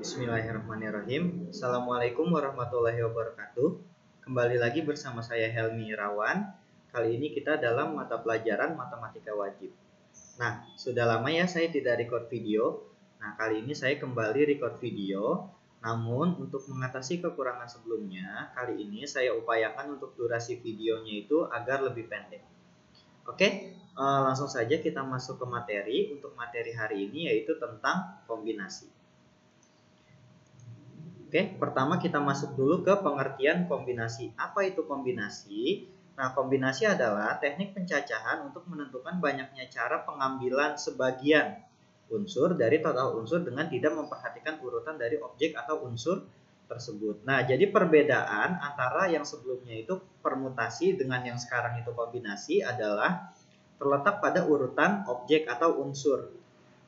Bismillahirrahmanirrahim. Assalamualaikum warahmatullahi wabarakatuh. Kembali lagi bersama saya Helmi Irawan. Kali ini kita dalam mata pelajaran matematika wajib. Nah, sudah lama ya saya tidak record video. Nah, kali ini saya kembali record video. Namun, untuk mengatasi kekurangan sebelumnya, kali ini saya upayakan untuk durasi videonya itu agar lebih pendek. Oke, langsung saja kita masuk ke materi. Untuk materi hari ini yaitu tentang kombinasi. Oke, pertama kita masuk dulu ke pengertian kombinasi. Apa itu kombinasi? Nah, kombinasi adalah teknik pencacahan untuk menentukan banyaknya cara pengambilan sebagian unsur dari total unsur dengan tidak memperhatikan urutan dari objek atau unsur tersebut. Nah, jadi perbedaan antara yang sebelumnya itu permutasi dengan yang sekarang itu kombinasi adalah terletak pada urutan objek atau unsur.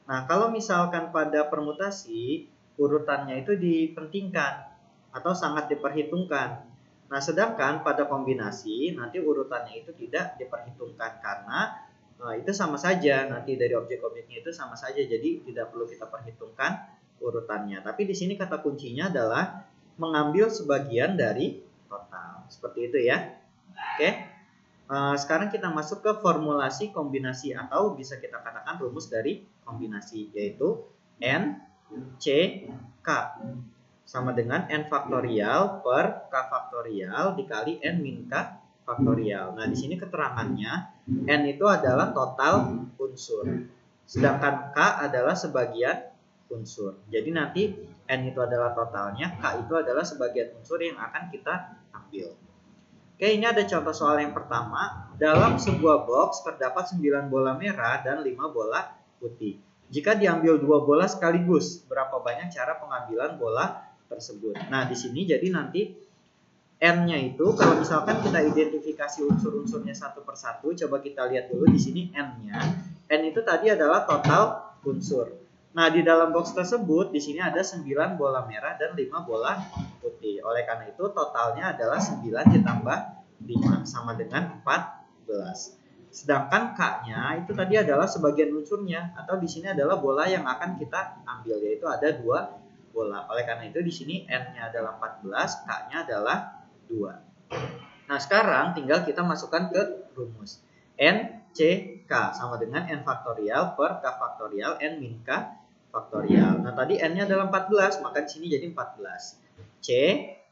Nah, kalau misalkan pada permutasi urutannya itu dipentingkan atau sangat diperhitungkan. Nah, sedangkan pada kombinasi nanti urutannya itu tidak diperhitungkan karena itu sama saja, nanti dari objek-objeknya itu sama saja, jadi tidak perlu kita perhitungkan urutannya. Tapi di sini kata kuncinya adalah mengambil sebagian dari total. Seperti itu ya. Oke. Sekarang kita masuk ke formulasi kombinasi atau bisa kita katakan rumus dari kombinasi, yaitu N C K sama dengan N faktorial per K faktorial dikali N min K faktorial. Nah, di sini keterangannya N itu adalah total unsur, sedangkan K adalah sebagian unsur. Jadi nanti N itu adalah totalnya, K itu adalah sebagian unsur yang akan kita ambil. Oke, ini ada contoh soal yang pertama. Dalam sebuah box terdapat 9 bola merah dan 5 bola putih. Jika diambil 2 bola sekaligus, berapa banyak cara pengambilan bola tersebut? Nah, di sini jadi nanti N-nya itu kalau misalkan kita identifikasi unsur-unsurnya satu per satu, coba kita lihat dulu di sini N-nya. N itu tadi adalah total unsur. Nah, di dalam box tersebut di sini ada 9 bola merah dan 5 bola putih. Oleh karena itu totalnya adalah 9 ditambah 5 sama dengan 14. Sedangkan K-nya itu tadi adalah sebagian unsurnya, atau di sini adalah bola yang akan kita ambil, yaitu ada 2 bola. Oleh karena itu di sini N-nya adalah 14, K-nya adalah 2. Nah, sekarang tinggal kita masukkan ke rumus. N C K sama dengan N faktorial per K faktorial N min K faktorial. Nah, tadi N-nya adalah 14, maka di sini jadi 14. C,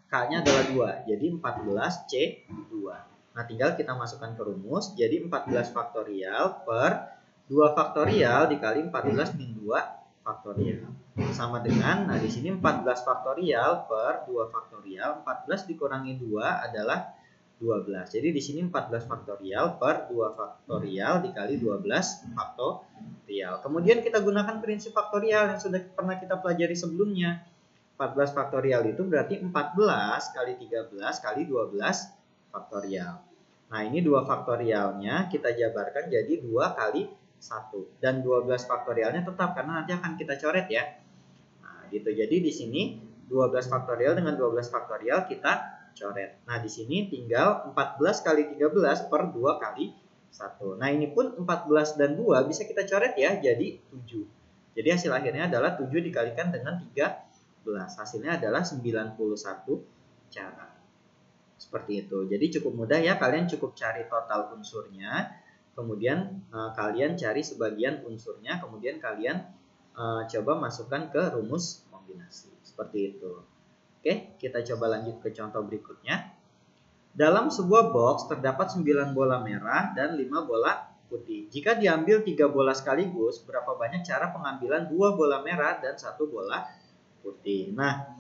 K-nya adalah 2, jadi 14 C 2. Nah, tinggal kita masukkan ke rumus, jadi 14 faktorial per 2 faktorial dikali 14 min 2 faktorial. Sama dengan, nah di sini 14 faktorial per 2 faktorial, 14 dikurangi 2 adalah 12. Jadi di sini 14 faktorial per 2 faktorial dikali 12 faktorial. Kemudian kita gunakan prinsip faktorial yang sudah pernah kita pelajari sebelumnya. 14 faktorial itu berarti 14 kali 13 kali 12 faktorial. Nah, ini 2 faktorialnya kita jabarkan jadi 2 kali 1. Dan 12 faktorialnya tetap karena nanti akan kita coret ya. Nah, gitu. Jadi di sini 12 faktorial dengan 12 faktorial kita coret. Nah, di sini tinggal 14 kali 13 per 2 kali 1. Nah, ini pun 14 dan 2 bisa kita coret ya, jadi 7. Jadi hasil akhirnya adalah 7 dikalikan dengan 13. Hasilnya adalah 91 cara. Seperti itu. Jadi cukup mudah ya, kalian cukup cari total unsurnya, kemudian kalian cari sebagian unsurnya, kemudian kalian coba masukkan ke rumus kombinasi. Seperti itu. Oke, kita coba lanjut ke contoh berikutnya. Dalam sebuah box terdapat 9 bola merah dan 5 bola putih. Jika diambil 3 bola sekaligus, berapa banyak cara pengambilan 2 bola merah dan 1 bola putih? Nah,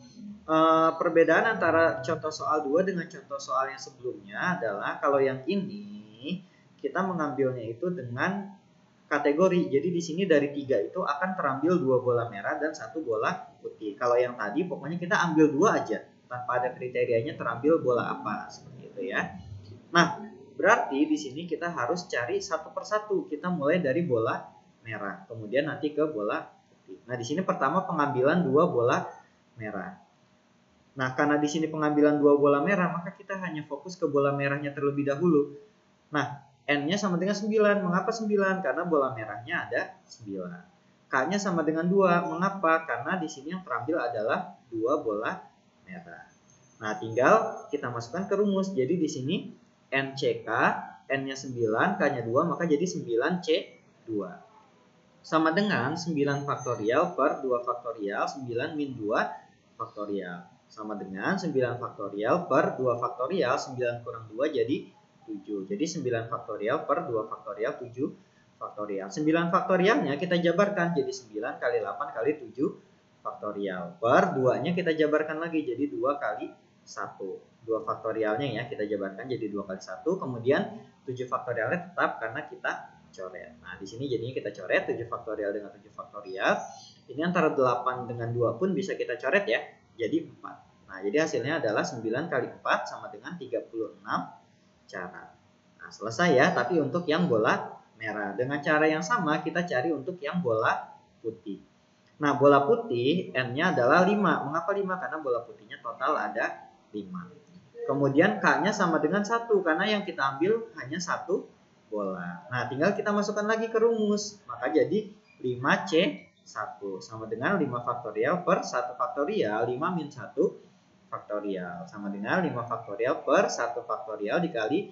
perbedaan antara contoh soal 2 dengan contoh soal yang sebelumnya adalah kalau yang ini kita mengambilnya itu dengan kategori. Jadi di sini dari 3 itu akan terambil 2 bola merah dan 1 bola putih. Kalau yang tadi pokoknya kita ambil 2 aja tanpa ada kriterianya terambil bola apa, seperti itu ya. Nah, berarti di sini kita harus cari satu persatu. Kita mulai dari bola merah, kemudian nanti ke bola putih. Nah, di sini pertama pengambilan 2 bola merah. Nah, karena di sini pengambilan 2 bola merah, maka kita hanya fokus ke bola merahnya terlebih dahulu. Nah, N-nya sama dengan 9. Mengapa 9? Karena bola merahnya ada 9. K-nya sama dengan 2. Mengapa? Karena di sini yang terambil adalah 2 bola merah. Nah, tinggal kita masukkan ke rumus. Jadi di sini NCK, N-nya 9, K-nya 2, maka jadi 9C2. Sama dengan 9 faktorial per 2 faktorial, 9 min 2 faktorial. Sama dengan 9 faktorial per 2 faktorial, 9 kurang 2 jadi 7. Jadi 9 faktorial per 2 faktorial, 7 faktorial. 9 faktorialnya kita jabarkan jadi 9 kali 8 kali 7 faktorial. Per 2-nya kita jabarkan lagi jadi 2 kali 1. 2 faktorialnya ya kita jabarkan jadi 2 kali 1. Kemudian 7 faktorialnya tetap karena kita coret. Nah, di sini jadinya kita coret 7 faktorial dengan 7 faktorial. Ini antara 8 dengan 2 pun bisa kita coret ya. Jadi 4. Nah, jadi hasilnya adalah 9 kali 4 sama dengan 36 cara. Nah, selesai ya. Tapi untuk yang bola merah. Dengan cara yang sama kita cari untuk yang bola putih. Nah, bola putih N-nya adalah 5. Mengapa 5? Karena bola putihnya total ada 5. Kemudian K-nya sama dengan 1. Karena yang kita ambil hanya 1 bola. Nah, tinggal kita masukkan lagi ke rumus. Maka jadi 5C1 sama dengan 5 faktorial per 1 faktorial. 5 min 1 faktorial sama dengan 5 faktorial per 1 faktorial dikali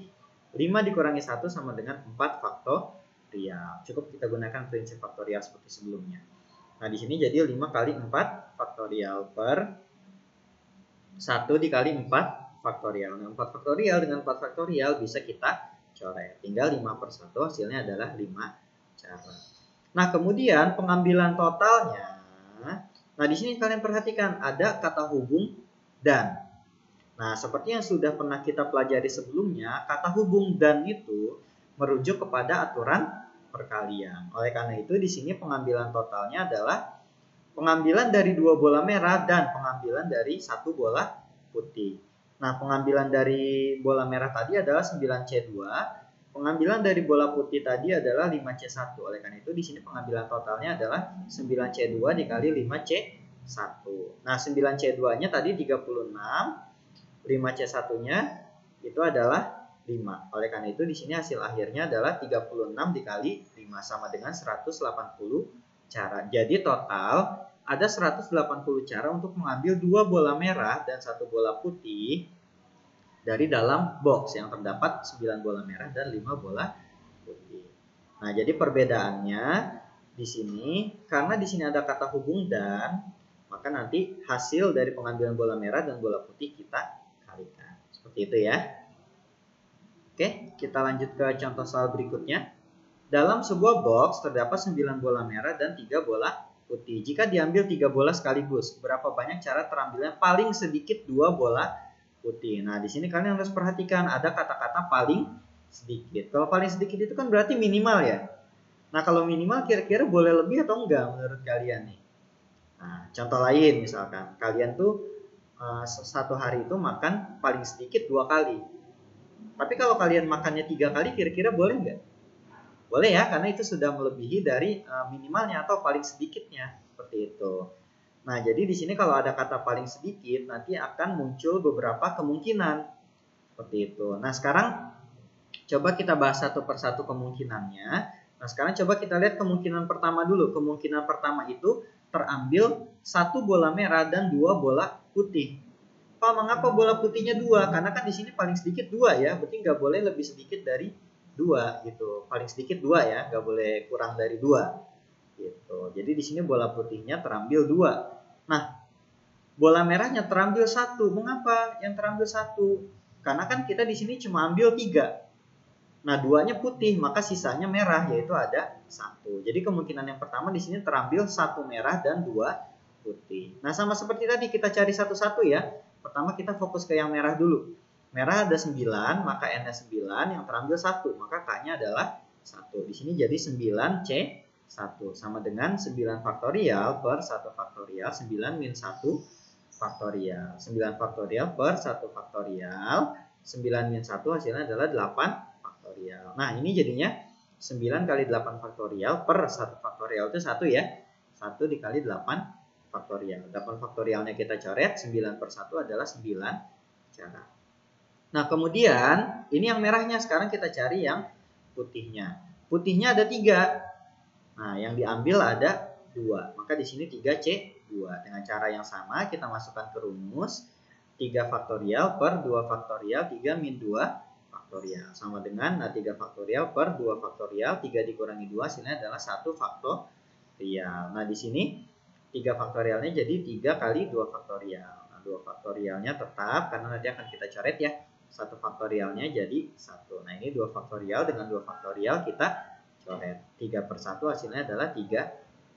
5 dikurangi 1 sama dengan 4 faktorial. Cukup kita gunakan prinsip faktorial seperti sebelumnya. Nah, di sini jadi 5 kali 4 faktorial per 1 dikali 4 faktorial. Nah, 4 faktorial dengan 4 faktorial bisa kita coret. Tinggal 5 per 1 hasilnya adalah 5 cara. Nah, kemudian pengambilan totalnya. Nah, di sini kalian perhatikan ada kata hubung dan. Nah, seperti yang sudah pernah kita pelajari sebelumnya, kata hubung dan itu merujuk kepada aturan perkalian. Oleh karena itu di sini pengambilan totalnya adalah pengambilan dari 2 bola merah dan pengambilan dari 1 bola putih. Nah, pengambilan dari bola merah tadi adalah 9C2, pengambilan dari bola putih tadi adalah 5C1. Oleh karena itu di sini pengambilan totalnya adalah 9C2 dikali 5C1. Nah, 9C2-nya tadi 36, 5C1-nya itu adalah 5. Oleh karena itu di sini hasil akhirnya adalah 36 dikali 5 sama dengan 180 cara. Jadi total ada 180 cara untuk mengambil 2 bola merah dan 1 bola putih dari dalam box yang terdapat 9 bola merah dan 5 bola putih. Nah, jadi perbedaannya di sini karena di sini ada kata hubung dan, maka nanti hasil dari pengambilan bola merah dan bola putih kita kalikan. Seperti itu ya. Oke, kita lanjut ke contoh soal berikutnya. Dalam sebuah box terdapat 9 bola merah dan 3 bola putih. Jika diambil 3 bola sekaligus, berapa banyak cara terambilnya paling sedikit 2 bola putih. Nah, di sini kalian harus perhatikan ada kata-kata paling sedikit. Kalau paling sedikit itu kan berarti minimal ya. Nah, kalau minimal kira-kira boleh lebih atau enggak menurut kalian nih? Nah, contoh lain misalkan kalian tuh satu hari itu makan paling sedikit 2 kali. Tapi kalau kalian makannya 3 kali kira-kira boleh enggak? Boleh ya, karena itu sudah melebihi dari minimalnya atau paling sedikitnya, seperti itu. Nah, jadi di sini kalau ada kata paling sedikit, nanti akan muncul beberapa kemungkinan, seperti itu. Nah, sekarang coba kita bahas satu persatu kemungkinannya. Nah, sekarang coba kita lihat kemungkinan pertama dulu. Kemungkinan pertama itu terambil 1 bola merah dan 2 bola putih. Pak, mengapa bola putihnya 2? Karena kan di sini paling sedikit 2 ya, berarti nggak boleh lebih sedikit dari 2 gitu. Paling sedikit 2 ya, nggak boleh kurang dari 2 gitu. Jadi di sini bola putihnya terambil 2. Nah, bola merahnya terambil 1. Mengapa yang terambil 1? Karena kan kita di sini cuma ambil 3. Nah, 2-nya putih, maka sisanya merah, yaitu ada 1. Jadi kemungkinan yang pertama di sini terambil 1 merah dan 2 putih. Nah, sama seperti tadi kita cari satu-satu ya. Pertama kita fokus ke yang merah dulu. Merah ada 9, maka N-nya 9, yang terambil 1, maka K-nya adalah 1. Di sini jadi 9C1 sama dengan 9 faktorial per 1 faktorial, 9 min 1 faktorial. 9 faktorial per 1 faktorial, 9 min 1 hasilnya adalah 8 faktorial. Nah, ini jadinya 9 kali 8 faktorial per 1 faktorial itu 1 ya. 1 dikali 8 faktorial. 8 faktorialnya kita coret, 9 per 1 adalah 9 cara. Nah, kemudian ini yang merahnya, sekarang kita cari yang putihnya. Putihnya ada 3. Nah, yang diambil ada 2. Maka di sini 3C2. Dengan cara yang sama kita masukkan ke rumus 3 faktorial per 2 faktorial 3 min 2 faktorial. Sama dengan 3 faktorial per 2 faktorial 3 dikurangi 2 hasilnya adalah 1 faktorial. Nah di sini 3 faktorialnya jadi 3 kali 2 faktorial. Nah 2 faktorialnya tetap karena nanti akan kita coret ya. 1 faktorialnya jadi 1. Nah ini 2 faktorial dengan 2 faktorial kita coret. 3 per 1 hasilnya adalah 3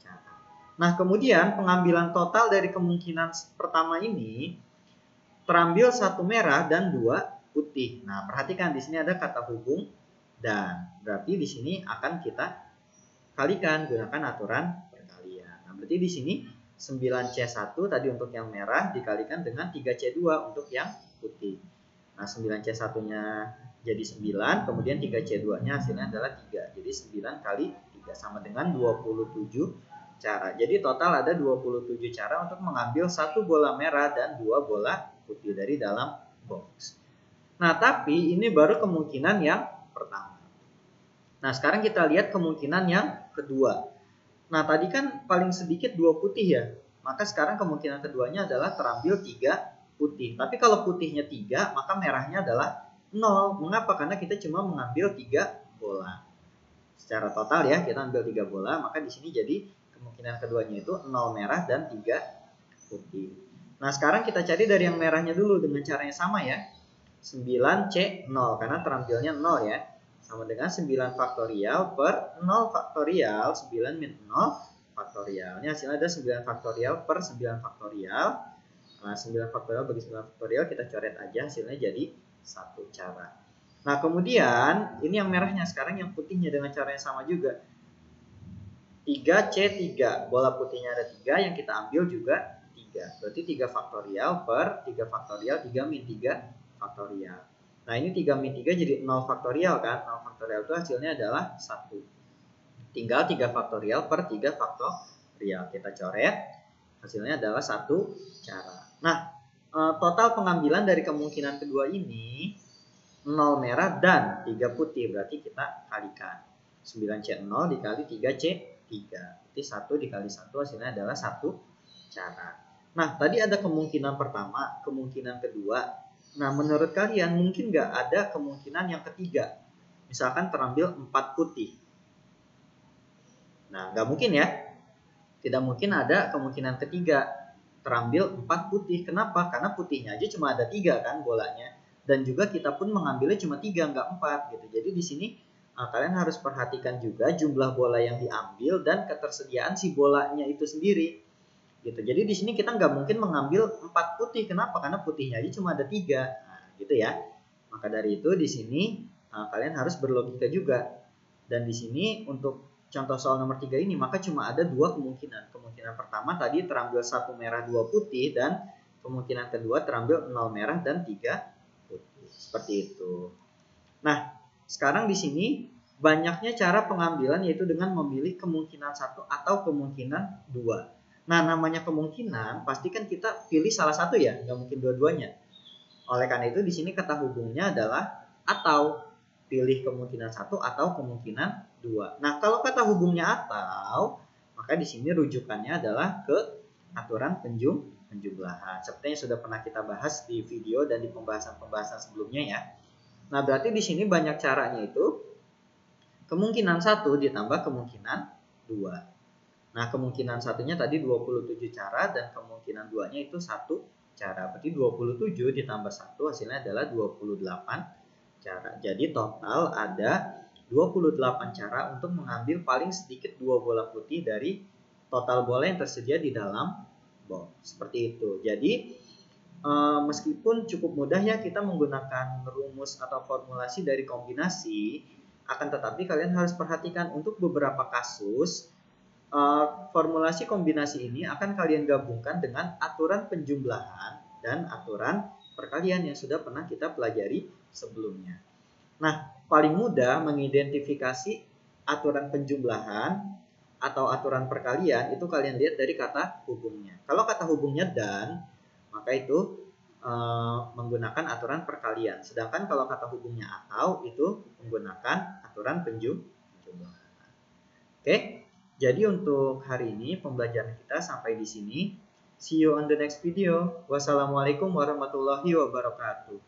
cara. Nah kemudian pengambilan total dari kemungkinan pertama ini terambil 1 merah dan 2 putih. Nah perhatikan di sini ada kata hubung dan. Berarti di sini akan kita kalikan gunakan aturan perkalian. Nah berarti di sini 9C1 tadi untuk yang merah dikalikan dengan 3C2 untuk yang putih. Nah 9C1-nya jadi 9, kemudian 3C2-nya hasilnya adalah 3. Jadi 9 kali 3 sama dengan 27 cara. Jadi total ada 27 cara untuk mengambil 1 bola merah dan 2 bola putih dari dalam box. Nah tapi ini baru kemungkinan yang pertama. Nah sekarang kita lihat kemungkinan yang kedua. Nah tadi kan paling sedikit 2 putih ya. Maka sekarang kemungkinan keduanya adalah terambil 3 putih. Tapi kalau putihnya 3, maka merahnya adalah 0. Mengapa? Karena kita cuma mengambil 3 bola. Secara total ya, kita ambil 3 bola, maka di sini jadi kemungkinan keduanya itu 0 merah dan 3 putih. Nah, sekarang kita cari dari yang merahnya dulu dengan cara yang sama ya. 9C0 karena terambilnya 0 ya. Sama dengan 9 faktorial per 0 faktorial, 9 min 0 faktorial. Ini hasilnya ada 9 faktorial per 9 faktorial. Nah, 9 faktorial bagi 9 faktorial kita coret aja hasilnya jadi 1 cara. Nah kemudian ini yang merahnya, sekarang yang putihnya dengan cara yang sama juga. 3C3, bola putihnya ada 3, yang kita ambil juga 3. Berarti 3 faktorial per 3 faktorial 3 min 3 faktorial. Nah ini 3 min 3 jadi 0 faktorial kan. 0 faktorial itu hasilnya adalah 1. Tinggal 3 faktorial per 3 faktorial. Kita coret, hasilnya adalah 1 cara. Nah total pengambilan dari kemungkinan kedua ini 0 merah dan 3 putih. Berarti kita kalikan 9C0 dikali 3C3. Berarti 1 dikali 1 hasilnya adalah 1 cara. Nah tadi ada kemungkinan pertama, kemungkinan kedua. Nah menurut kalian mungkin nggak ada kemungkinan yang ketiga? Misalkan terambil 4 putih. Nah nggak mungkin ya. Tidak mungkin ada kemungkinan ketiga terambil 4 putih. Kenapa? Karena putihnya aja cuma ada 3 kan bolanya. Dan juga kita pun mengambilnya cuma 3, nggak 4 gitu. Jadi di sini kalian harus perhatikan juga jumlah bola yang diambil dan ketersediaan si bolanya itu sendiri. Gitu. Jadi di sini kita nggak mungkin mengambil 4 putih. Kenapa? Karena putihnya aja cuma ada 3. Nah, gitu ya. Maka dari itu di sini kalian harus berlogika juga. Dan di sini untuk contoh soal nomor 3 ini maka cuma ada 2 kemungkinan. Kemungkinan pertama tadi terambil 1 merah 2 putih dan kemungkinan kedua terambil 0 merah dan 3 putih. Seperti itu. Nah, sekarang di sini banyaknya cara pengambilan yaitu dengan memilih kemungkinan 1 atau kemungkinan 2. Nah, namanya kemungkinan pastikan kita pilih salah satu ya, nggak mungkin dua-duanya. Oleh karena itu di sini kata hubungnya adalah atau. Pilih kemungkinan 1 atau kemungkinan 2. Nah, kalau kata hubungnya atau, maka di sini rujukannya adalah ke aturan penjumlahan. Seperti yang sudah pernah kita bahas di video dan di pembahasan-pembahasan sebelumnya ya. Nah, berarti di sini banyak caranya itu kemungkinan 1 ditambah kemungkinan 2. Nah, kemungkinan satunya tadi 27 cara dan kemungkinan 2-nya itu 1 cara. Berarti 27 ditambah 1 hasilnya adalah 28 cara. Jadi total ada 28 cara untuk mengambil paling sedikit 2 bola putih dari total bola yang tersedia di dalam box. Seperti itu. Jadi meskipun cukup mudah ya kita menggunakan rumus atau formulasi dari kombinasi, akan tetapi kalian harus perhatikan untuk beberapa kasus formulasi kombinasi ini akan kalian gabungkan dengan aturan penjumlahan dan aturan perkalian yang sudah pernah kita pelajari sebelumnya. Nah, paling mudah mengidentifikasi aturan penjumlahan atau aturan perkalian itu kalian lihat dari kata hubungnya. Kalau kata hubungnya dan, maka itu menggunakan aturan perkalian. Sedangkan kalau kata hubungnya atau itu menggunakan aturan penjumlahan. Oke, Jadi untuk hari ini pembelajaran kita sampai di sini. See you on the next video. Wassalamualaikum warahmatullahi wabarakatuh.